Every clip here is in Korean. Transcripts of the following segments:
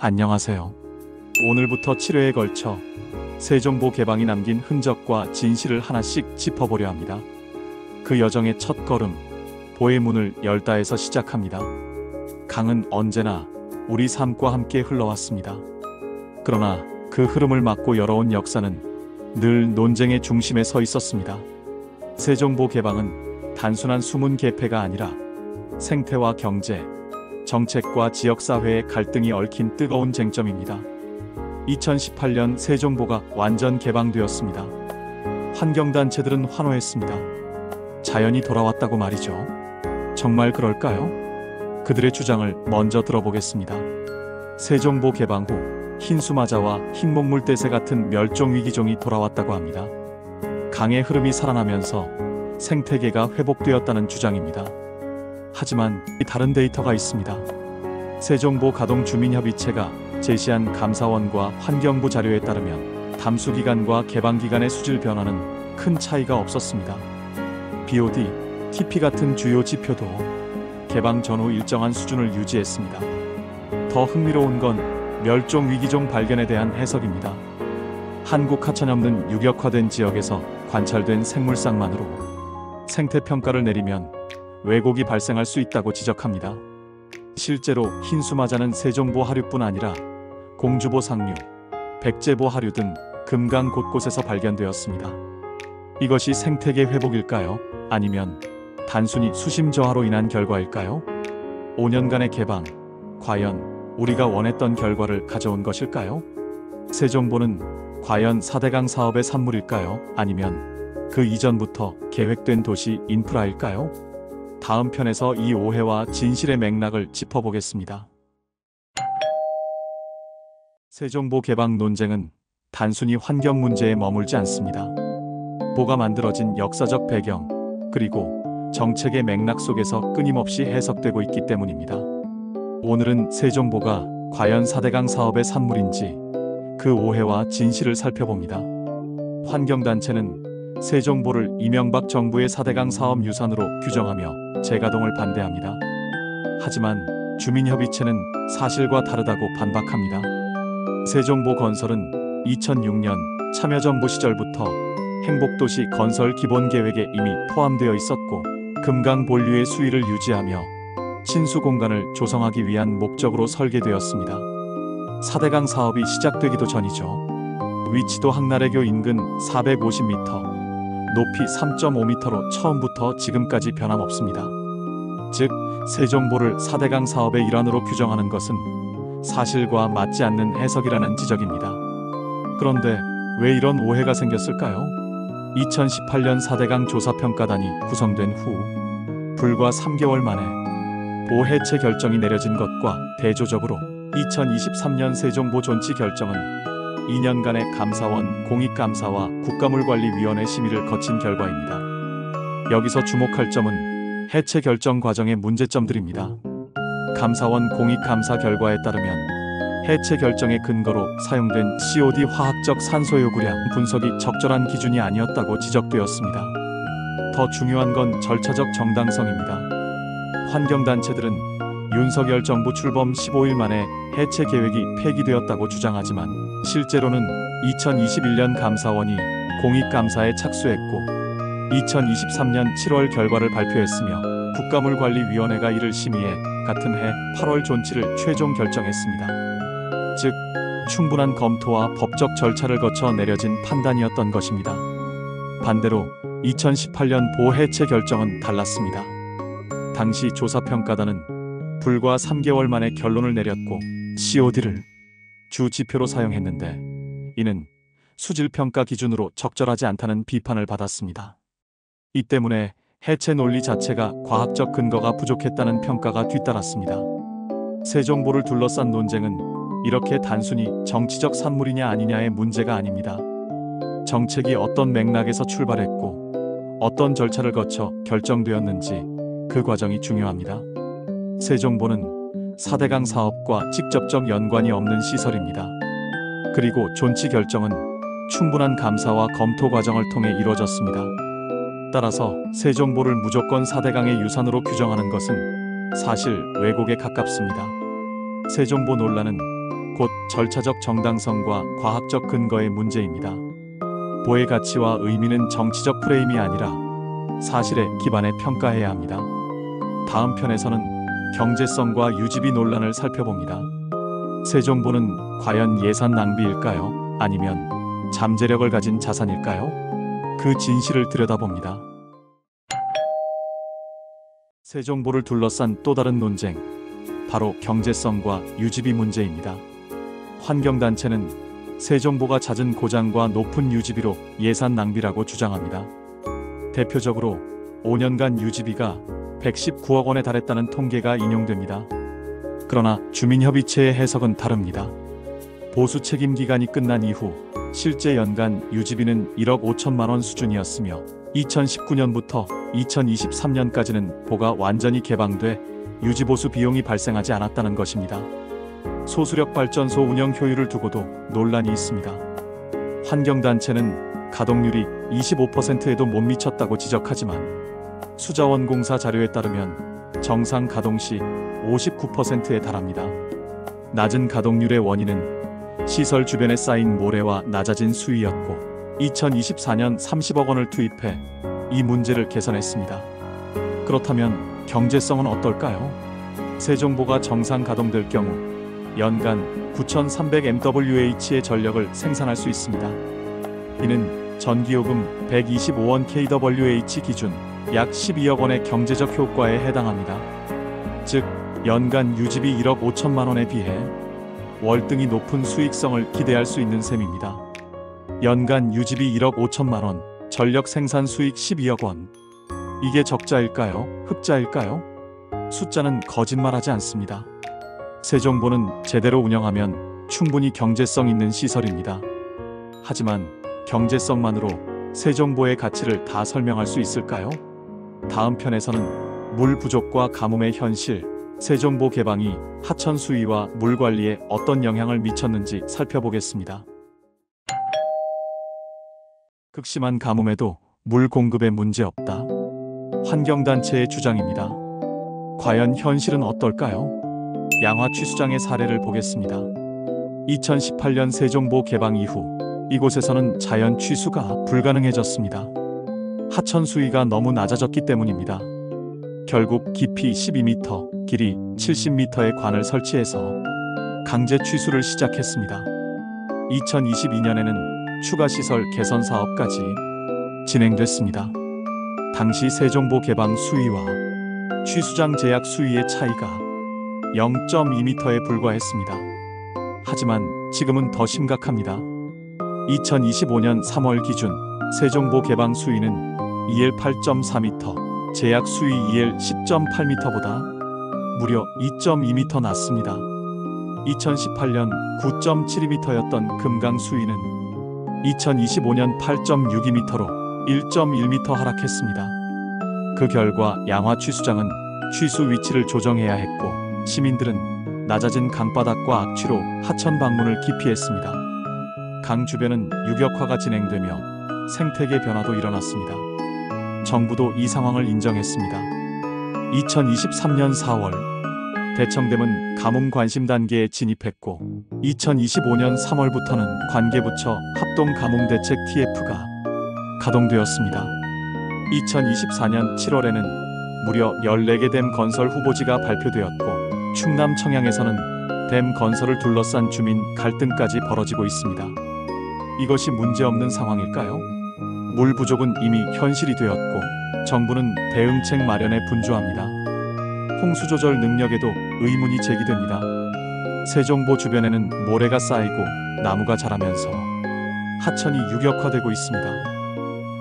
안녕하세요. 오늘부터 7회에 걸쳐 세종보 개방이 남긴 흔적과 진실을 하나씩 짚어보려 합니다. 그 여정의 첫 걸음, 보의 문을 열다에서 시작합니다. 강은 언제나 우리 삶과 함께 흘러왔습니다. 그러나 그 흐름을 막고 열어온 역사는 늘 논쟁의 중심에 서 있었습니다. 세종보 개방은 단순한 수문 개폐가 아니라 생태와 경제, 정책과 지역사회의 갈등이 얽힌 뜨거운 쟁점입니다. 2018년 세종보가 완전 개방되었습니다. 환경단체들은 환호했습니다. 자연이 돌아왔다고 말이죠. 정말 그럴까요? 그들의 주장을 먼저 들어보겠습니다. 세종보 개방 후 흰수마자와 흰목물대새 같은 멸종위기종이 돌아왔다고 합니다. 강의 흐름이 살아나면서 생태계가 회복되었다는 주장입니다. 하지만 다른 데이터가 있습니다. 세종보 가동 주민협의체가 제시한 감사원과 환경부 자료에 따르면 담수기간과 개방기간의 수질 변화는 큰 차이가 없었습니다. BOD, TP 같은 주요 지표도 개방 전후 일정한 수준을 유지했습니다. 더 흥미로운 건 멸종위기종 발견에 대한 해석입니다. 한국 하천이 없는 유격화된 지역에서 관찰된 생물상만으로 생태평가를 내리면 왜곡이 발생할 수 있다고 지적합니다. 실제로 흰수마자는 세종보 하류뿐 아니라 공주보 상류, 백제보 하류 등 금강 곳곳에서 발견되었습니다. 이것이 생태계 회복일까요? 아니면 단순히 수심 저하로 인한 결과일까요? 5년간의 개방, 과연 우리가 원했던 결과를 가져온 것일까요? 세종보는 과연 4대강 사업의 산물일까요? 아니면 그 이전부터 계획된 도시 인프라일까요? 다음 편에서 이 오해와 진실의 맥락을 짚어보겠습니다. 세종보 개방 논쟁은 단순히 환경 문제에 머물지 않습니다. 보가 만들어진 역사적 배경, 그리고 정책의 맥락 속에서 끊임없이 해석되고 있기 때문입니다. 오늘은 세종보가 과연 4대강 사업의 산물인지 그 오해와 진실을 살펴봅니다. 환경단체는 세종보를 이명박 정부의 4대강 사업 유산으로 규정하며 재가동을 반대합니다. 하지만 주민협의체는 사실과 다르다고 반박합니다. 세종보 건설은 2006년 참여정부 시절부터 행복도시 건설 기본계획에 이미 포함되어 있었고 금강 본류의 수위를 유지하며 친수 공간을 조성하기 위한 목적으로 설계되었습니다. 4대강 사업이 시작되기도 전이죠. 위치도 항나래교 인근 450m, 높이 3.5m로 처음부터 지금까지 변함없습니다. 즉, 세종보를 4대강 사업의 일환으로 규정하는 것은 사실과 맞지 않는 해석이라는 지적입니다. 그런데 왜 이런 오해가 생겼을까요? 2018년 4대강 조사평가단이 구성된 후 불과 3개월 만에 보호 해체 결정이 내려진 것과 대조적으로 2023년 세종보 존치 결정은 2년간의 감사원 공익감사와 국가물관리위원회 심의를 거친 결과입니다. 여기서 주목할 점은 해체 결정 과정의 문제점들입니다. 감사원 공익감사 결과에 따르면 해체 결정의 근거로 사용된 COD 화학적 산소 요구량 분석이 적절한 기준이 아니었다고 지적되었습니다. 더 중요한 건 절차적 정당성입니다. 환경단체들은 윤석열 정부 출범 15일 만에 해체 계획이 폐기되었다고 주장하지만 실제로는 2021년 감사원이 공익감사에 착수했고 2023년 7월 결과를 발표했으며 국가물관리위원회가 이를 심의해 같은 해 8월 존치를 최종 결정했습니다. 즉, 충분한 검토와 법적 절차를 거쳐 내려진 판단이었던 것입니다. 반대로 2018년 보호 해체 결정은 달랐습니다. 당시 조사평가단은 불과 3개월 만에 결론을 내렸고 COD를 주 지표로 사용했는데 이는 수질평가 기준으로 적절하지 않다는 비판을 받았습니다. 이 때문에 해체 논리 자체가 과학적 근거가 부족했다는 평가가 뒤따랐습니다. 세종보를 둘러싼 논쟁은 이렇게 단순히 정치적 산물이냐 아니냐의 문제가 아닙니다. 정책이 어떤 맥락에서 출발했고 어떤 절차를 거쳐 결정되었는지 그 과정이 중요합니다. 세종보는 4대강 사업과 직접적 연관이 없는 시설입니다. 그리고 존치 결정은 충분한 감사와 검토 과정을 통해 이루어졌습니다. 따라서 세종보를 무조건 4대강의 유산으로 규정하는 것은 사실 왜곡에 가깝습니다. 세종보 논란은 곧 절차적 정당성과 과학적 근거의 문제입니다. 보의 가치와 의미는 정치적 프레임이 아니라 사실에 기반해 평가해야 합니다. 다음 편에서는 경제성과 유지비 논란을 살펴봅니다. 세종보는 과연 예산 낭비일까요? 아니면 잠재력을 가진 자산일까요? 그 진실을 들여다봅니다. 세종보를 둘러싼 또 다른 논쟁, 바로 경제성과 유지비 문제입니다. 환경단체는 세종보가 잦은 고장과 높은 유지비로 예산 낭비라고 주장합니다. 대표적으로 5년간 유지비가 119억 원에 달했다는 통계가 인용됩니다. 그러나 주민협의체의 해석은 다릅니다. 보수 책임 기간이 끝난 이후 실제 연간 유지비는 1억 5천만 원 수준이었으며 2019년부터 2023년까지는 보가 완전히 개방돼 유지보수 비용이 발생하지 않았다는 것입니다. 소수력 발전소 운영 효율을 두고도 논란이 있습니다. 환경단체는 가동률이 25%에도 못 미쳤다고 지적하지만 수자원공사 자료에 따르면 정상 가동 시 59%에 달합니다. 낮은 가동률의 원인은 시설 주변에 쌓인 모래와 낮아진 수위였고 2024년 30억 원을 투입해 이 문제를 개선했습니다. 그렇다면 경제성은 어떨까요? 세종보가 정상 가동될 경우 연간 9,300mWh의 전력을 생산할 수 있습니다. 이는 전기요금 125원 kWh 기준 약 12억 원의 경제적 효과에 해당합니다. 즉 연간 유지비 1억 5천만 원에 비해 월등히 높은 수익성을 기대할 수 있는 셈입니다. 연간 유지비 1억 5천만 원, 전력 생산 수익 12억 원. 이게 적자일까요? 흑자일까요? 숫자는 거짓말하지 않습니다. 세종보는 제대로 운영하면 충분히 경제성 있는 시설입니다. 하지만 경제성만으로 세종보의 가치를 다 설명할 수 있을까요? 다음 편에서는 물 부족과 가뭄의 현실, 세종보 개방이 하천 수위와 물 관리에 어떤 영향을 미쳤는지 살펴보겠습니다. 극심한 가뭄에도 물 공급에 문제 없다. 환경단체의 주장입니다. 과연 현실은 어떨까요? 양화 취수장의 사례를 보겠습니다. 2018년 세종보 개방 이후 이곳에서는 자연 취수가 불가능해졌습니다. 하천 수위가 너무 낮아졌기 때문입니다. 결국 깊이 12m, 길이 70m의 관을 설치해서 강제 취수를 시작했습니다. 2022년에는 추가 시설 개선 사업까지 진행됐습니다. 당시 세종보 개방 수위와 취수장 제약 수위의 차이가 0.2m에 불과했습니다. 하지만 지금은 더 심각합니다. 2025년 3월 기준 세종보 개방 수위는 EL 8.4m, 제약 수위 EL 10.8m보다 무려 2.2m 낮습니다. 2018년 9.72m였던 금강 수위는 2025년 8.62m로 1.1m 하락했습니다. 그 결과 양화 취수장은 취수 위치를 조정해야 했고 시민들은 낮아진 강바닥과 악취로 하천 방문을 기피했습니다. 강 주변은 유격화가 진행되며 생태계 변화도 일어났습니다. 정부도 이 상황을 인정했습니다. 2023년 4월 대청댐은 가뭄 관심 단계에 진입했고 2025년 3월부터는 관계부처 합동 가뭄 대책 TF가 가동되었습니다. 2024년 7월에는 무려 14개 댐 건설 후보지가 발표되었고 충남 청양에서는 댐 건설을 둘러싼 주민 갈등까지 벌어지고 있습니다. 이것이 문제없는 상황일까요? 물 부족은 이미 현실이 되었고 정부는 대응책 마련에 분주합니다. 홍수 조절 능력에도 의문이 제기됩니다. 세종보 주변에는 모래가 쌓이고 나무가 자라면서 하천이 유격화되고 있습니다.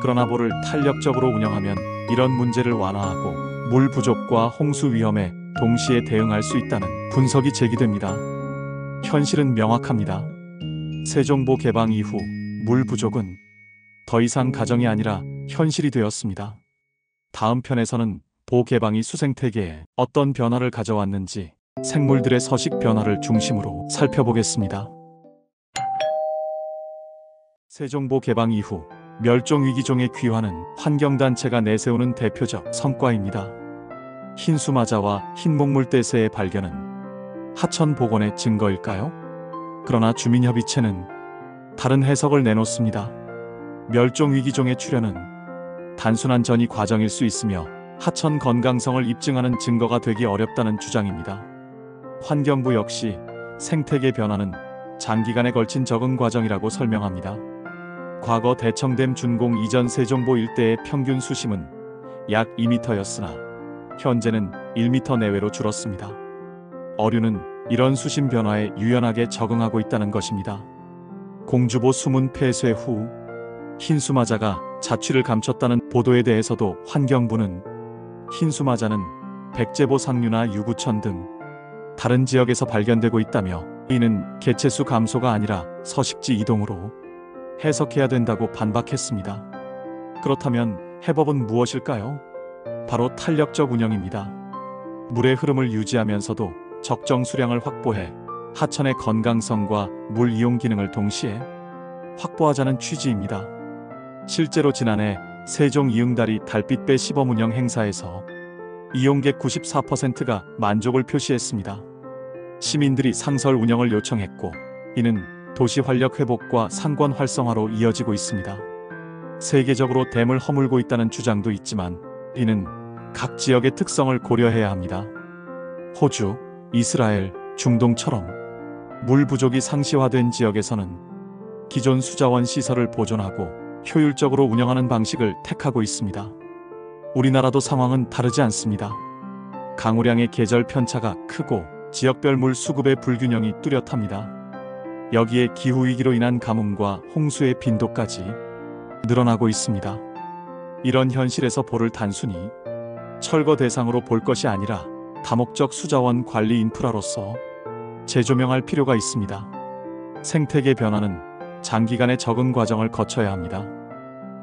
그러나 보를 탄력적으로 운영하면 이런 문제를 완화하고 물 부족과 홍수 위험에 동시에 대응할 수 있다는 분석이 제기됩니다. 현실은 명확합니다. 세종보 개방 이후 물 부족은 더 이상 가정이 아니라 현실이 되었습니다. 다음 편에서는 보 개방이 수생태계에 어떤 변화를 가져왔는지 생물들의 서식 변화를 중심으로 살펴보겠습니다. 세종보 개방 이후 멸종위기종의 귀환은 환경단체가 내세우는 대표적 성과입니다. 흰수마자와 흰목물대새의 발견은 하천 복원의 증거일까요? 그러나 주민협의체는 다른 해석을 내놓습니다. 멸종위기종의 출현은 단순한 전이 과정일 수 있으며 하천 건강성을 입증하는 증거가 되기 어렵다는 주장입니다. 환경부 역시 생태계 변화는 장기간에 걸친 적응 과정이라고 설명합니다. 과거 대청댐 준공 이전 세종보 일대의 평균 수심은 약 2m였으나 현재는 1m 내외로 줄었습니다. 어류는 이런 수심 변화에 유연하게 적응하고 있다는 것입니다. 공주보 수문 폐쇄 후 흰수마자가 자취를 감췄다는 보도에 대해서도 환경부는 흰수마자는 백제보 상류나 유구천 등 다른 지역에서 발견되고 있다며 이는 개체수 감소가 아니라 서식지 이동으로 해석해야 된다고 반박했습니다. 그렇다면 해법은 무엇일까요? 바로 탄력적 운영입니다. 물의 흐름을 유지하면서도 적정 수량을 확보해 하천의 건강성과 물 이용 기능을 동시에 확보하자는 취지입니다. 실제로 지난해 세종 이응다리 달빛배 시범 운영 행사에서 이용객 94%가 만족을 표시했습니다. 시민들이 상설 운영을 요청했고 이는 도시 활력 회복과 상권 활성화로 이어지고 있습니다. 세계적으로 댐을 허물고 있다는 주장도 있지만 이는 각 지역의 특성을 고려해야 합니다. 호주, 이스라엘, 중동처럼 물 부족이 상시화된 지역에서는 기존 수자원 시설을 보존하고 효율적으로 운영하는 방식을 택하고 있습니다. 우리나라도 상황은 다르지 않습니다. 강우량의 계절 편차가 크고 지역별 물 수급의 불균형이 뚜렷합니다. 여기에 기후위기로 인한 가뭄과 홍수의 빈도까지 늘어나고 있습니다. 이런 현실에서 볼을 단순히 철거 대상으로 볼 것이 아니라 다목적 수자원 관리 인프라로서 재조명할 필요가 있습니다. 생태계 변화는 장기간의 적응 과정을 거쳐야 합니다.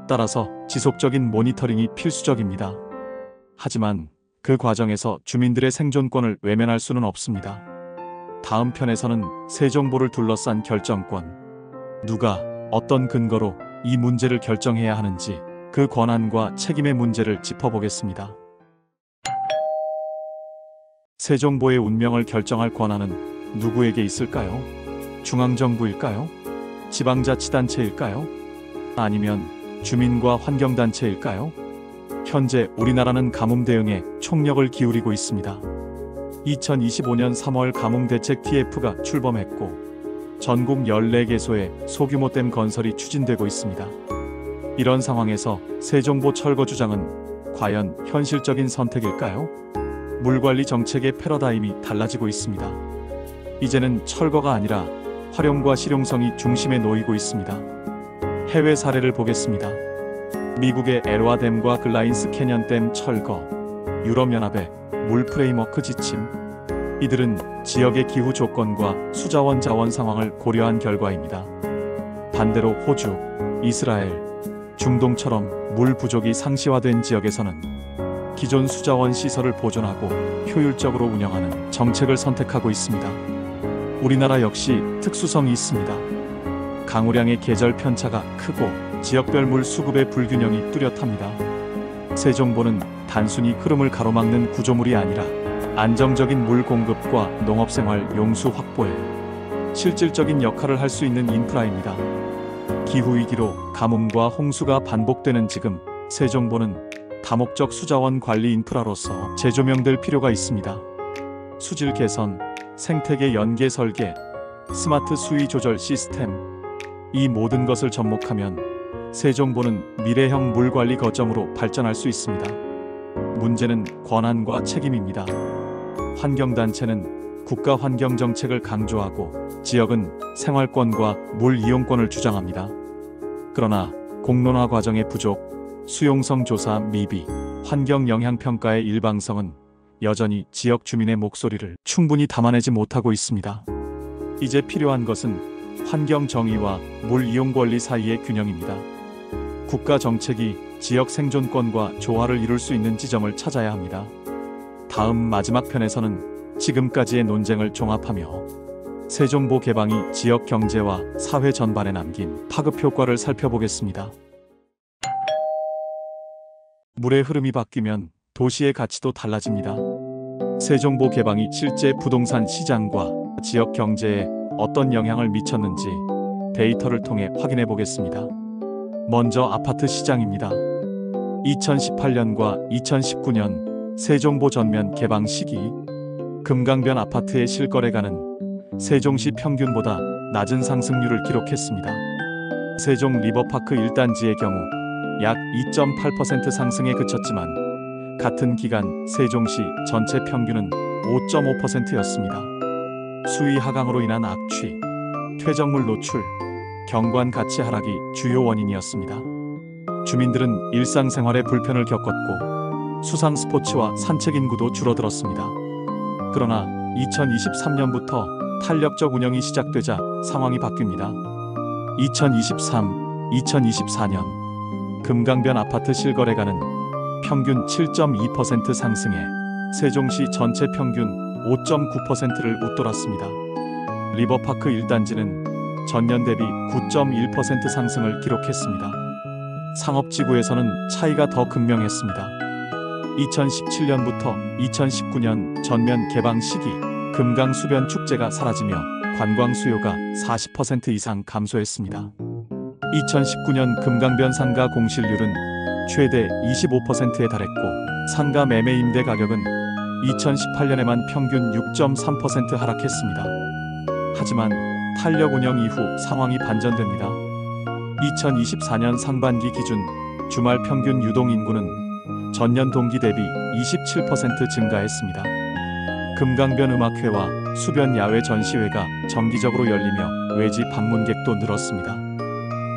따라서 지속적인 모니터링이 필수적입니다. 하지만 그 과정에서 주민들의 생존권을 외면할 수는 없습니다. 다음 편에서는 세종보를 둘러싼 결정권, 누가 어떤 근거로 이 문제를 결정해야 하는지 그 권한과 책임의 문제를 짚어보겠습니다. 세종보의 운명을 결정할 권한은 누구에게 있을까요? 중앙정부일까요? 지방자치단체일까요? 아니면 주민과 환경단체일까요? 현재 우리나라는 가뭄 대응에 총력을 기울이고 있습니다. 2025년 3월 가뭄대책 TF가 출범했고 전국 14개소의 소규모 댐 건설이 추진되고 있습니다. 이런 상황에서 세종보 철거 주장은 과연 현실적인 선택일까요? 물관리 정책의 패러다임이 달라지고 있습니다. 이제는 철거가 아니라 활용과 실용성이 중심에 놓이고 있습니다. 해외 사례를 보겠습니다. 미국의 엘와댐과 글라인스 캐년댐 철거, 유럽연합의 물 프레임워크 지침, 이들은 지역의 기후 조건과 수자원 자원 상황을 고려한 결과입니다. 반대로 호주, 이스라엘, 중동처럼 물 부족이 상시화된 지역에서는 기존 수자원 시설을 보존하고 효율적으로 운영하는 정책을 선택하고 있습니다. 우리나라 역시 특수성이 있습니다. 강우량의 계절 편차가 크고 지역별 물 수급의 불균형이 뚜렷합니다. 세종보는 단순히 흐름을 가로막는 구조물이 아니라 안정적인 물 공급과 농업생활 용수 확보에 실질적인 역할을 할 수 있는 인프라입니다. 기후위기로 가뭄과 홍수가 반복되는 지금 세종보는 다목적 수자원 관리 인프라로서 재조명될 필요가 있습니다. 수질 개선, 생태계 연계 설계, 스마트 수위 조절 시스템, 이 모든 것을 접목하면 세종보는 미래형 물관리 거점으로 발전할 수 있습니다. 문제는 권한과 책임입니다. 환경단체는 국가 환경정책을 강조하고 지역은 생활권과 물 이용권을 주장합니다. 그러나 공론화 과정의 부족, 수용성 조사 미비, 환경 영향평가의 일방성은 여전히 지역 주민의 목소리를 충분히 담아내지 못하고 있습니다. 이제 필요한 것은 환경 정의와 물 이용 권리 사이의 균형입니다. 국가 정책이 지역 생존권과 조화를 이룰 수 있는 지점을 찾아야 합니다. 다음 마지막 편에서는 지금까지의 논쟁을 종합하며 세종보 개방이 지역 경제와 사회 전반에 남긴 파급 효과를 살펴보겠습니다. 물의 흐름이 바뀌면 도시의 가치도 달라집니다. 세종보 개방이 실제 부동산 시장과 지역 경제에 어떤 영향을 미쳤는지 데이터를 통해 확인해 보겠습니다. 먼저 아파트 시장입니다. 2018년과 2019년 세종보 전면 개방 시기 금강변 아파트의 실거래가는 세종시 평균보다 낮은 상승률을 기록했습니다. 세종 리버파크 1단지의 경우 약 2.8% 상승에 그쳤지만 같은 기간 세종시 전체 평균은 5.5%였습니다. 수위 하강으로 인한 악취, 퇴적물 노출, 경관 가치 하락이 주요 원인이었습니다. 주민들은 일상생활에 불편을 겪었고 수상 스포츠와 산책 인구도 줄어들었습니다. 그러나 2023년부터 탄력적 운영이 시작되자 상황이 바뀝니다. 2023, 2024년 금강변 아파트 실거래가는 평균 7.2% 상승해 세종시 전체 평균 5.9%를 웃돌았습니다. 리버파크 1단지는 전년 대비 9.1% 상승을 기록했습니다. 상업지구에서는 차이가 더 극명했습니다. 2017년부터 2019년 전면 개방 시기 금강 수변 축제가 사라지며 관광 수요가 40% 이상 감소했습니다. 2019년 금강변 상가 공실률은 최대 25%에 달했고 상가 매매 임대 가격은 2018년에만 평균 6.3% 하락했습니다. 하지만 탄력 운영 이후 상황이 반전됩니다. 2024년 상반기 기준 주말 평균 유동 인구는 전년 동기 대비 27% 증가했습니다. 금강변 음악회와 수변 야외 전시회가 정기적으로 열리며 외지 방문객도 늘었습니다.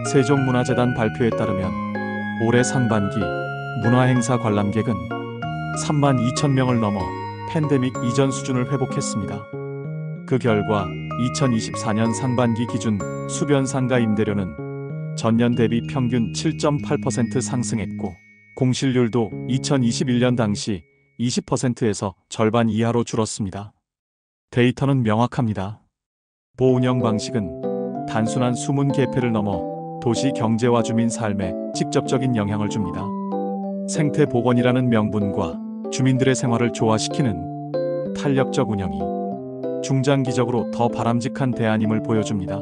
세종문화재단 발표에 따르면 올해 상반기 문화행사 관람객은 3만 2천 명을 넘어 팬데믹 이전 수준을 회복했습니다. 그 결과 2024년 상반기 기준 수변 상가 임대료는 전년 대비 평균 7.8% 상승했고 공실률도 2021년 당시 20%에서 절반 이하로 줄었습니다. 데이터는 명확합니다. 보운영 방식은 단순한 수문 개폐를 넘어 도시 경제와 주민 삶에 직접적인 영향을 줍니다. 생태 복원이라는 명분과 주민들의 생활을 조화시키는 탄력적 운영이 중장기적으로 더 바람직한 대안임을 보여줍니다.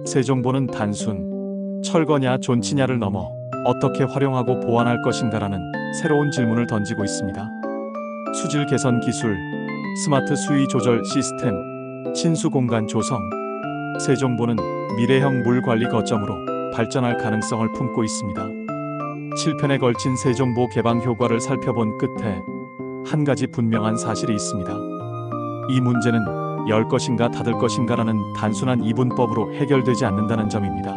세종보는 단순 철거냐 존치냐를 넘어 어떻게 활용하고 보완할 것인가라는 새로운 질문을 던지고 있습니다. 수질 개선 기술, 스마트 수위 조절 시스템, 친수 공간 조성, 세종보는 미래형 물 관리 거점으로 발전할 가능성을 품고 있습니다. 7편에 걸친 세종보 개방 효과를 살펴본 끝에 한 가지 분명한 사실이 있습니다. 이 문제는 열 것인가 닫을 것인가라는 단순한 이분법으로 해결되지 않는다는 점입니다.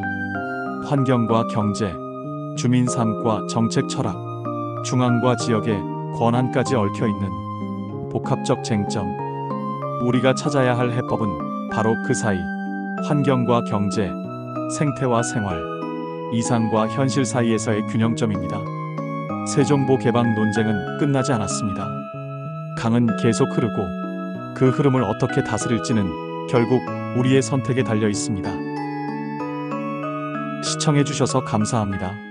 환경과 경제, 주민 삶과 정책 철학, 중앙과 지역의 권한까지 얽혀있는 복합적 쟁점. 우리가 찾아야 할 해법은 바로 그 사이 환경과 경제, 생태와 생활, 이상과 현실 사이에서의 균형점입니다. 세종보 개방 논쟁은 끝나지 않았습니다. 강은 계속 흐르고 그 흐름을 어떻게 다스릴지는 결국 우리의 선택에 달려 있습니다. 시청해주셔서 감사합니다.